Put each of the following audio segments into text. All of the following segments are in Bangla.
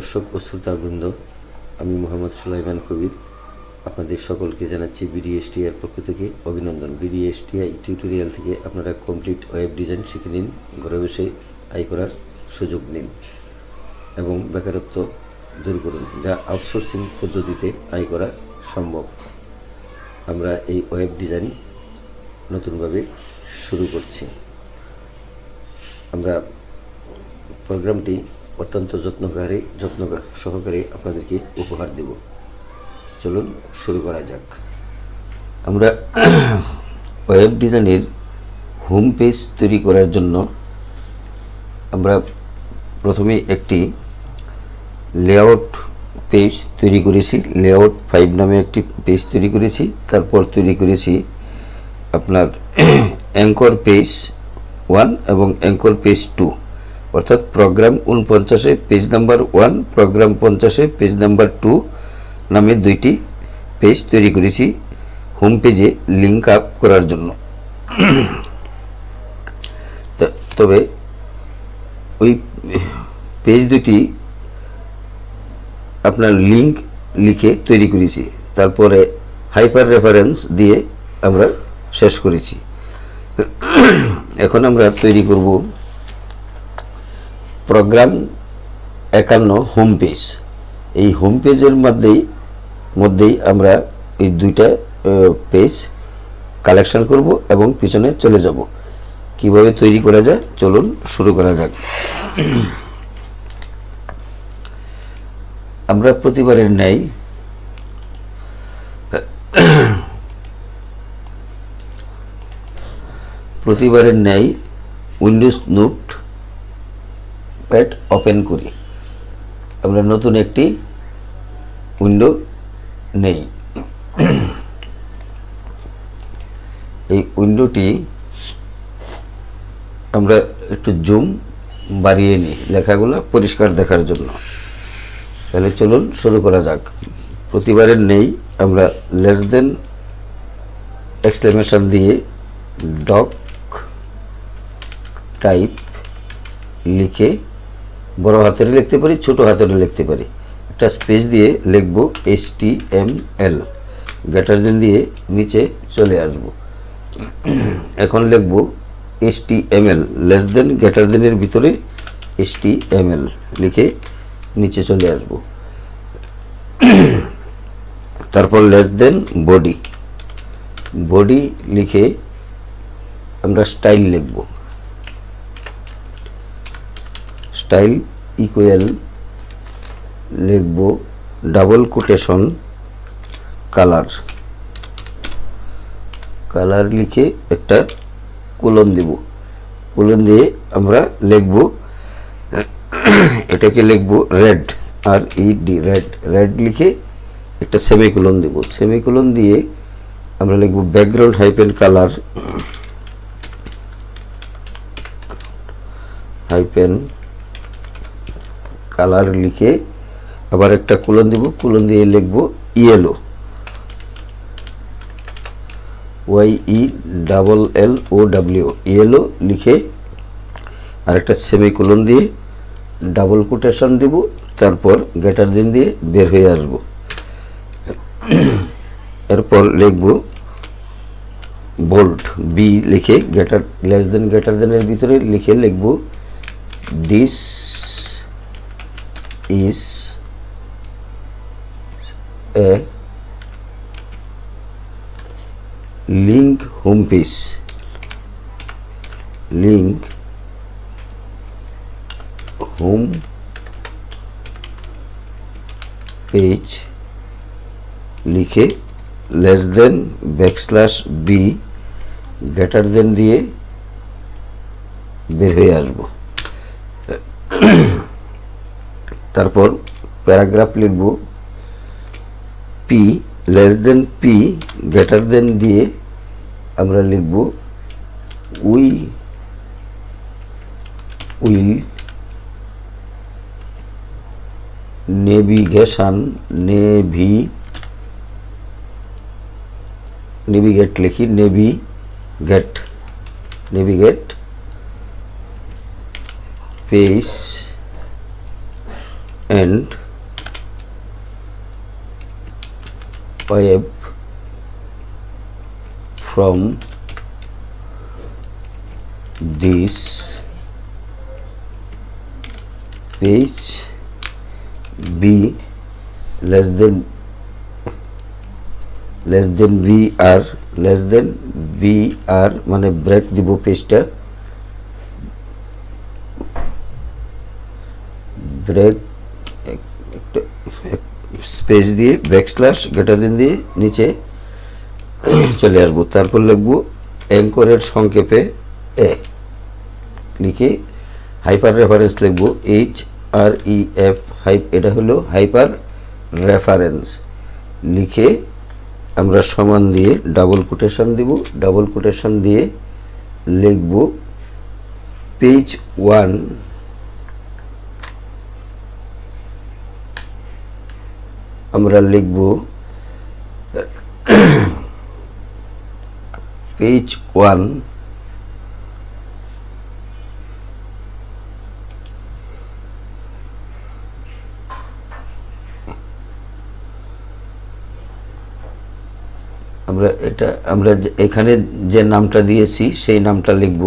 দর্শক ও শ্রোতাবৃন্দ, আমি মোহাম্মদ সুলাইমান কবির আপনাদের সকলকে জানাচ্ছি বিডিএসটিআই পক্ষ থেকে অভিনন্দন। বিডিএসটিআই টিউটোরিয়াল থেকে আপনারা কমপ্লিট ওয়েব ডিজাইন শিখে নিন, ঘরে বসে আয় করার সুযোগ নিন এবং বেকারত্ব দূর করুন, যা আউটসোর্সিং পদ্ধতিতে আয় করা সম্ভব। আমরা এই ওয়েব ডিজাইন নতুনভাবে শুরু করছি। আমরা প্রোগ্রামটি অত্যন্ত যত্ন সহকারে আপনাদেরকে উপহার দেব। চলুন শুরু করা যাক। আমরা ওয়েব ডিজাইনের হোম পেজ তৈরি করার জন্য আমরা প্রথমে একটি লেআউট পেজ তৈরি করেছি। লেআউট 5 নামে একটি পেজ তৈরি করেছি। তারপর তৈরি করেছি আপনার অ্যাঙ্কর পেজ 1 এবং অ্যাঙ্কর পেজ 2, অর্থাৎ program 49 page number 1, program 50 page number 2 নামে দুইটি পেজ তৈরি করেছি হোম পেজে লিঙ্ক আপ করার জন্য। তবে ওই পেজ দুটি আপনার লিঙ্ক লিখে তৈরি করেছি, তারপরে হাইপার রেফারেন্স দিয়ে আমরা শেষ করেছি। এখন আমরা তৈরি করব প্রোগ্রাম 51 হোম পেজ। এই হোম পেজের মধ্যেই আমরা এই দুইটা পেজ কালেকশন করব এবং পিছনে চলে যাব। কিভাবে তৈরি করা যায় চলুন শুরু করা যাক। আমরা প্রতিবারের ন্যায় উইন্ডোজ নোট প্যাড ওপেন করি। আমরা নতুন একটি উইন্ডো নেই। এই উইন্ডোটি আমরা একটু জুম বাড়িয়ে নিই লেখাগুলো পরিষ্কার দেখার জন্য। তাহলে চলুন শুরু করা যাক। প্রতিবারের নেই আমরা লেস দেন এক্সক্লেমেশন দিয়ে ডক টাইপ লিখে বড় হাতেরে লিখতে পারি, ছোট হাতেরে লিখতে পারি। একটা স্পেস দিয়ে লিখব HTML, গ্রেটার দেন দিয়ে নিচে চলে আসব। এখন লিখব HTML, লেস দেন গ্রেটার দেনের ভিতরে HTML লিখে নিচে চলে আসব। তারপর লেস দেন বডি লিখে আমরা স্টাইল লিখব। স্টাইল ইকুয়াল লিখব ডাবল কোটেশন কালার লিখে একটা কোলন দেব। কোলন দিয়ে আমরা লিখব, এটাকে লিখব রেড, RED, রেড লিখে একটা সেমিকোলন দেব। সেমিকোলন দিয়ে আমরা লিখব ব্যাকগ্রাউন্ড হাইপেন কালার লিখে আবার একটা কোলন দেব। কোলন দিয়ে লিখব ইয়েলো, YELLOW, ইয়েলো লিখে আর একটা সেমিকোলন দিয়ে ডাবল কোটেশন দেব। তারপর গ্রেটার দেন দিয়ে বের হয়ে আসব। এরপর লিখব বোল্ড, বি লিখে লেস দেন গ্রেটার দেনের ভিতরে লিখব this is a link home page, home page লিখে less than \b greater than দিয়ে বের হয়ে আসব। তারপর প্যারাগ্রাফ লিখব p, less than p greater than দিয়ে আমরা লিখব উইল নেভিগেট লিখি navigate page and web from this page be less than br মানে ব্রেক দিব পেজটা, ব্রেক স্পেস দিয়ে ব্যাকস্ল্যাশ গ্রেটার দেন দিয়ে নিচে চলে আসবো। তারপর লিখবো অ্যাঙ্করের সংক্ষেপে এ, লিখে হাইপার রেফারেন্স লিখবো HREF, এটা হলো হাইপার রেফারেন্স। লিখে আমরা সমান দিয়ে ডাবল কোটেশন দিব, ডাবল কোটেশন দিয়ে লিখব পেজ 1 আমরা লিখব পেজ 1 আমরা এখানে যে নামটা দিয়েছি সেই নামটা লিখব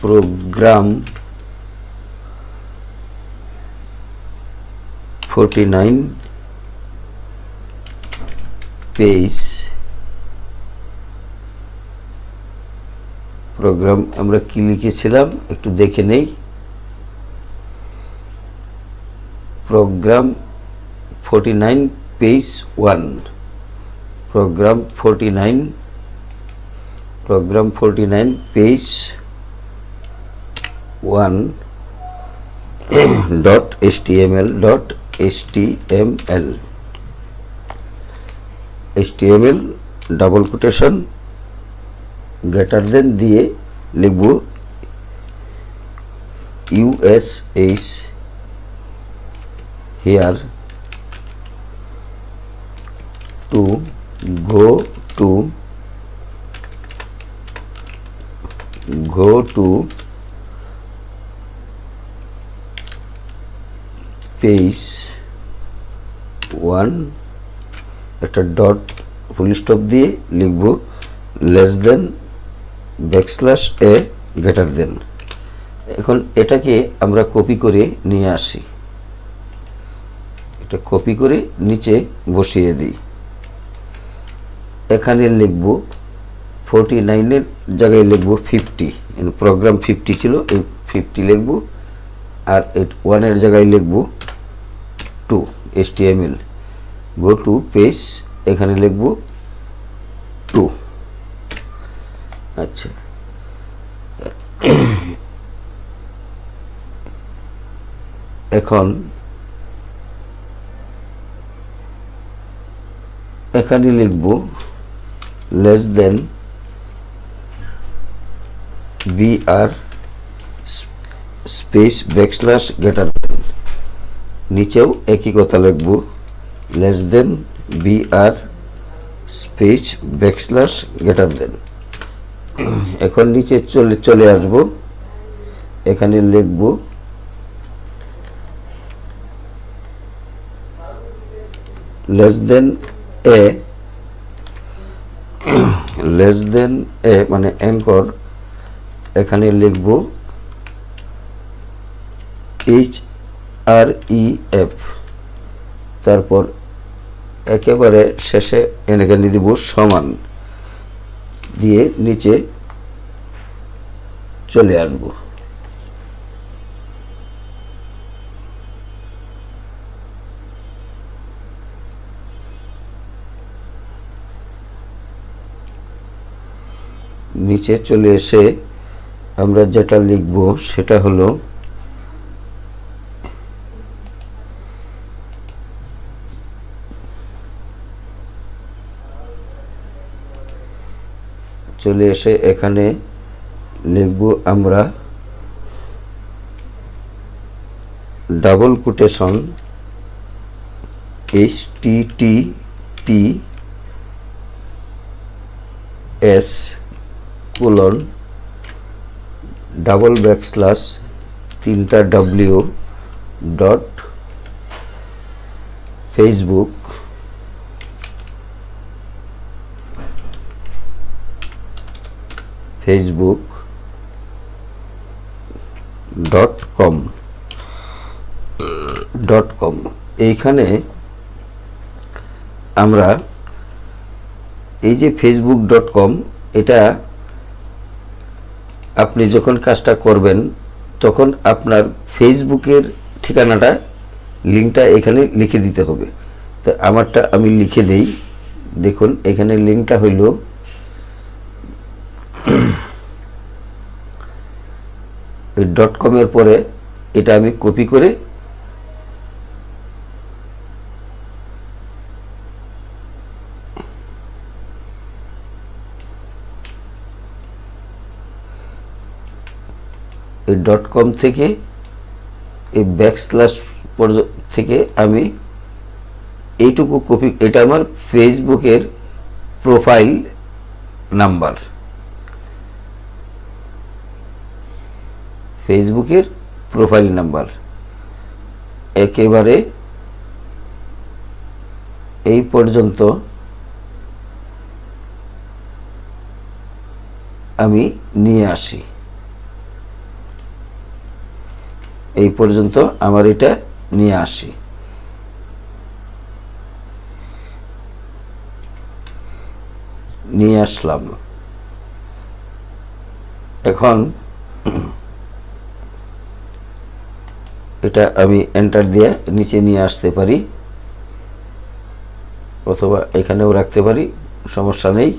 প্রোগ্রাম 49 পেজ। প্রোগ্রাম আমরা কি লিখেছিলাম একটু দেখে নেই। Program 49 page 1, program 49 page 1 HTML double quotation greater than দিয়ে লিখব USH here to go to page 1 একটা ডট ফুল স্টপ দিয়ে লিখব লেস দেন ব্যাকস্ল্যাশ এ গ্রেটার দেন। এখন এটাকে আমরা কপি করে নিয়ে আসি, এটা কপি করে নিচে বসিয়ে দিই। এখানে লিখব 49 এর জায়গায় লিখব 50, প্রোগ্রাম 50 ছিল, এই 50 লিখব, আর 1 এর জায়গায় লিখব 2 HTML গো টু পেজ, এখানে লিখব 2। আচ্ছা, এখন এখানে লিখব less than BR space backslash greater than, নিচেও একই কথা লিখব less than BR space backslash greater than. এখন নিচে চলে আসব, এখানে লিখব লেস দেন এ মানে অ্যাঙ্কর, এখানে লিখব HREF, তারপর একেবারে শেষে এখানে দিব সমান দিয়ে নিচে চলে আসব। নিচে চলে এসে আমরা যেটা লিখব সেটা হলো চলে এসে এখানে লিখব আমরা double quotation HTTPS double backslash 3টা W ডট ফেসবুক .com এইখানে আমরা এই যে facebook.com, এটা আপনি যখন কাজটা করবেন তখন আপনার ফেসবুকের ঠিকানাটা, লিঙ্কটা এখানে লিখে দিতে হবে। তো আমারটা আমি লিখে দেই। দেখুন এখানে লিঙ্কটা হইল ওই .com এর পরে এটা আমি কপি করে এই .com থেকে এই ব্যাকস্ল্যাশ থেকে আমি এইটুকু কপি, এটা আমার ফেসবুকের প্রোফাইল নাম্বার, একেবারে এই পর্যন্ত আমি নিয়ে আসি। এই পর্যন্ত আমার এটা নিয়ে আসি। নিয়ে আসলাম। এখন এটা আমি এন্টার দিয়ে নিচে নিয়ে আসতে পারি, অথবা এখানেও রাখতে পারি, সমস্যা নেই।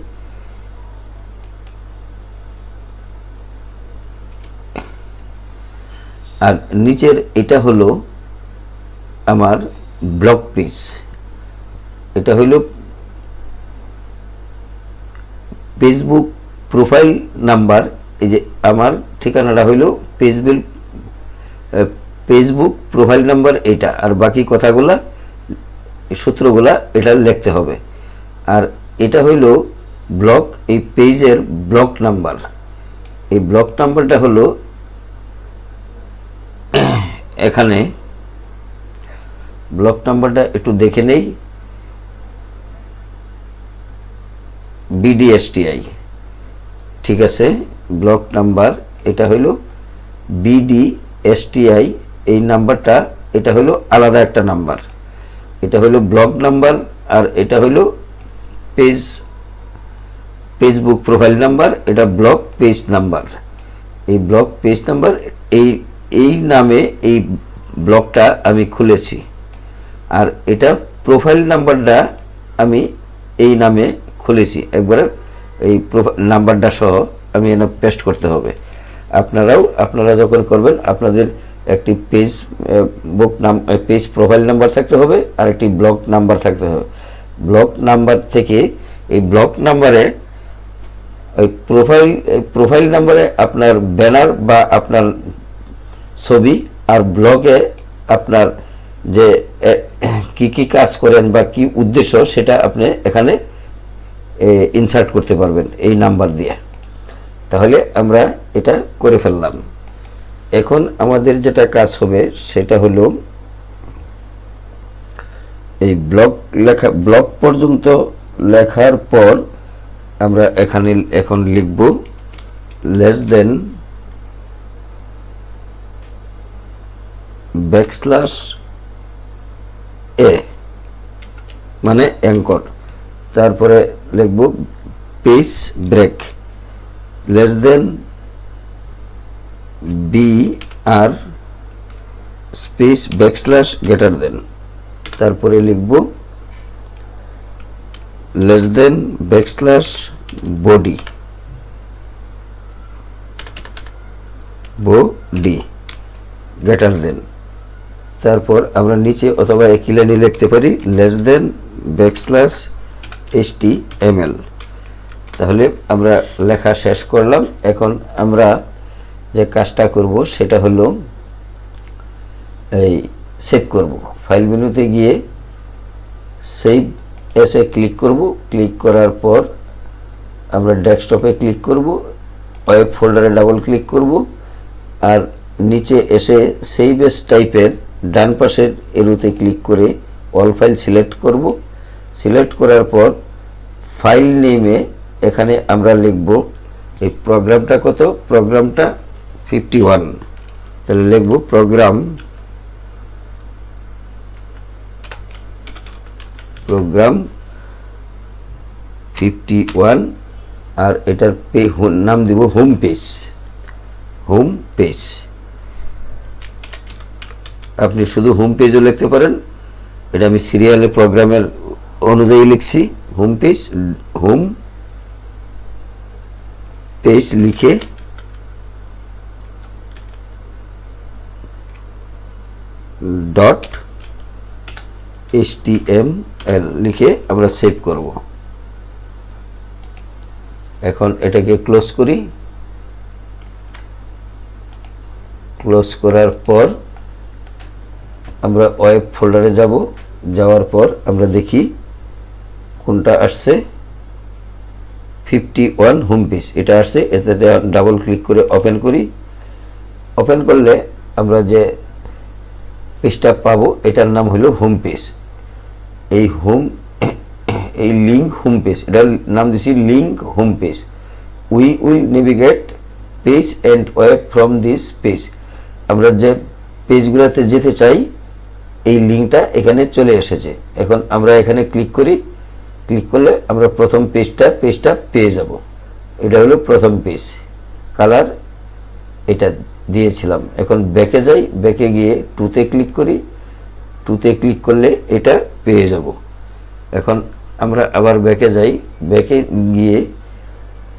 আর নিচের এটা হলো আমার ব্লগ পেজ। এটা হইল ফেসবুক প্রোফাইল নাম্বার। এই যে আমার ঠিকানাটা হইল ফেসবুক প্রোফাইল নাম্বার এটা, আর বাকি কথাগুলা, সূত্রগুলা এটা লিখতে হবে। আর এটা হইল ব্লগ, এই পেজের ব্লগ নাম্বার। এই ব্লগ নাম্বারটা হলো এখানে, ব্লক নাম্বারটা একটু দেখে নেই, BDSTI, ঠিক আছে। ব্লক নাম্বার এটা হইল BDSTI, এই নাম্বারটা, এটা হইল আলাদা একটা নাম্বার। এটা হইল ব্লক নাম্বার, আর এটা হইল ফেসবুক প্রোফাইল নাম্বার, এটা ব্লক পেজ নাম্বার। এই ব্লক পেজ নাম্বার, এই নামে এই ব্লগটা আমি খুলেছি। আর এটা প্রোফাইল নাম্বারটা আমি এই নামে খুলেছি, একবারে এই নাম্বারটা সহ আমি এনে পেস্ট করতে হবে। আপনারা যখন করবেন, আপনাদের একটি পেজ প্রোফাইল নাম্বার থাকতে হবে, আর একটি ব্লগ নাম্বার থাকতে হবে। ব্লগ নাম্বার থেকে এই ব্লগ নাম্বারে ওই প্রোফাইল নাম্বারে আপনার ব্যানার বা আপনার ছবি, আর ব্লগে আপনার যে কি কাজ করেন বা কি উদ্দেশ্য, সেটা আপনি এখানে ইনসার্ট করতে পারবেন এই নাম্বার দিয়ে। তাহলে আমরা এটা করে ফেললাম। এখন আমাদের যেটা কাজ হবে সেটা হলো এই ব্লগ পর্যন্ত লেখার পর আমরা এখানে এখন লিখব লেস দেন \a, মানে অ্যাঙ্কর। তারপরে লিখব page break, less than BR space \, তারপরে লিখব লেস দেন \body, তারপর আমরা নিচে অথবা একই লাইনে লিখতে পারি লেস দেন \HTML। তাহলে আমরা লেখা শেষ করলাম। এখন আমরা যে কাজটা করব সেটা হলো এই সেভ করব। ফাইল মেনুতে গিয়ে সেভ এসে ক্লিক করব। ক্লিক করার পর আমরা ডেস্কটপে ক্লিক করব, ওয়েব ফোল্ডারে ডাবল ক্লিক করব, আর নিচে এসে সেভ এস টাইপের ডান পাশের এরোতে ক্লিক করে অল ফাইল সিলেক্ট করব। সিলেক্ট করার পর ফাইল নেমে এখানে আমরা লিখব এই প্রোগ্রামটা কত, প্রোগ্রামটা 51, তাহলে লিখব প্রোগ্রাম 51 আর এটার নাম দিব হোম পেজ। আপনি শুধু হোম পেজও লিখতে পারেন, এটা আমি সিরিয়ালে প্রোগ্রামের অনুযায়ী লিখছি। হোম পেজ লিখে .html লিখে আমরা সেভ করব। এখন এটাকে ক্লোজ করি। ক্লোজ করার পর আমরা ওয়েব ফোল্ডারে যাব। যাওয়ার পর আমরা দেখি কোনটা আসছে, 51 হোম পেজ এটা আসছে। এতে ডাবল ক্লিক করে ওপেন করি। ওপেন করলে আমরা যে পেজটা পাবো এটার নাম হলো হোম পেজ। এই লিঙ্ক হোম পেজ, এটার নাম দিছি link home page. We will navigate page and web from this page. আমরা যে পেজগুলোতে যেতে চাই এই লিঙ্কটা এখানে চলে এসেছে। এখন আমরা এখানে ক্লিক করি। ক্লিক করলে আমরা প্রথম পেজটা পেয়ে যাব। এটা হলো প্রথম পেজ, কালার এটা দিয়েছিলাম। এখন ব্যাকে যাই, ব্যাকে গিয়ে টুতে ক্লিক করি। টুতে ক্লিক করলে এটা পেয়ে যাব। এখন আমরা আবার ব্যাকে যাই, ব্যাকে গিয়ে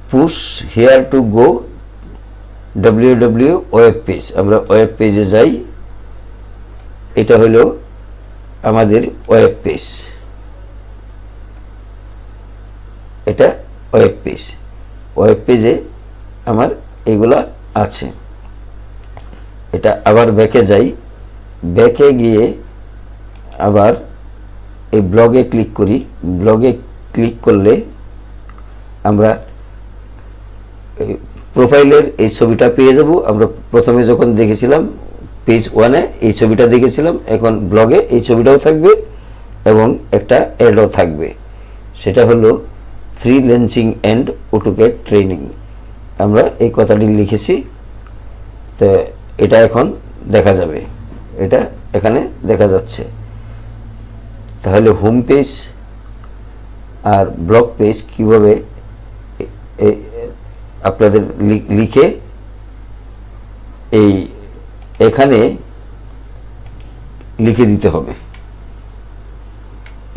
push here to go www web page, আমরা ওয়েব পেজে যাই। এটা হলো আমাদের ওয়েব পেজ, এটা ওয়েব পেজ। ওয়েব পেজে আমার এগুলা আছে। এটা আবার ব্যাকে যাই, ব্যাকে গিয়ে আবার এই ব্লগে ক্লিক করি। ব্লগে ক্লিক করলে আমরা প্রোফাইলের এই ছবিটা পেয়ে যাব। আমরা প্রথমে যখন দেখেছিলাম পেজ 1-এ এই ছবিটা দেখেছিলাম, এখন ব্লগে এই ছবিটাও থাকবে এবং একটা অ্যাডও থাকবে। সেটা হলো ফ্রিল্যান্সিং অ্যান্ড অটোক্যাড ট্রেনিং। আমরা এই কথাটি লিখেছি, তো এটা এখন দেখা যাবে, এটা এখানে দেখা যাচ্ছে। তাহলে হোম পেজ আর ব্লগ পেজ কিভাবে আপনাদের লিখে এখানে লিখে দিতে হবে।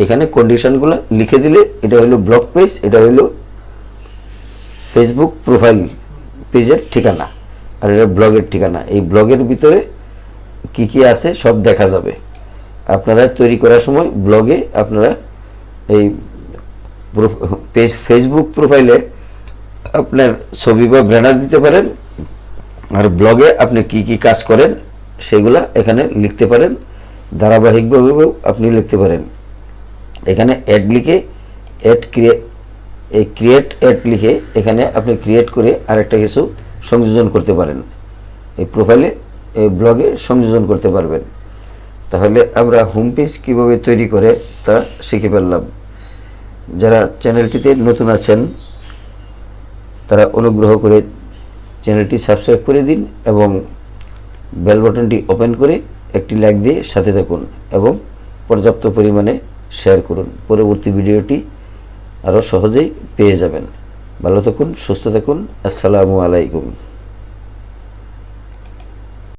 এখানে কন্ডিশনগুলো লিখে দিলে এটা হলো ব্লগ পেজ, এটা হলো ফেসবুক প্রোফাইল পেজের ঠিকানা, আর এটা ব্লগের ঠিকানা। এই ব্লগের ভিতরে কি কি আছে সব দেখা যাবে। আপনারা তৈরি করার সময় ব্লগে আপনারা এই ফেসবুক প্রোফাইলে আপনার ছবি বা ব্যানার দিতে পারেন, আর ব্লগে আপনি কি কি কাজ করেন সেগুলা এখানে লিখতে পারেন। ধারাবাহিকভাবেও আপনি লিখতে পারেন। এখানে অ্যাড লিখে ক্রিয়েট অ্যাড লিখে এখানে আপনি ক্রিয়েট করে আরেকটা কিছু সংযোজন করতে পারেন। এই প্রোফাইলে এই ব্লগে সংযোজন করতে পারবেন। তাহলে আমরা হোম পেজ কীভাবে তৈরি করে তা শিখে ফেললাম। যারা চ্যানেলটিতে নতুন আছেন তারা অনুগ্রহ করে চ্যানেলটি সাবস্ক্রাইব করে দিন এবং বেল বাটনটি ওপেন করে একটি লাইক দিয়ে সাথে থাকুন এবং পর্যাপ্ত পরিমাণে শেয়ার করুন। পরবর্তী ভিডিওটি আরও সহজেই পেয়ে যাবেন। ভালো থাকুন, সুস্থ থাকুন। আসসালামু আলাইকুম।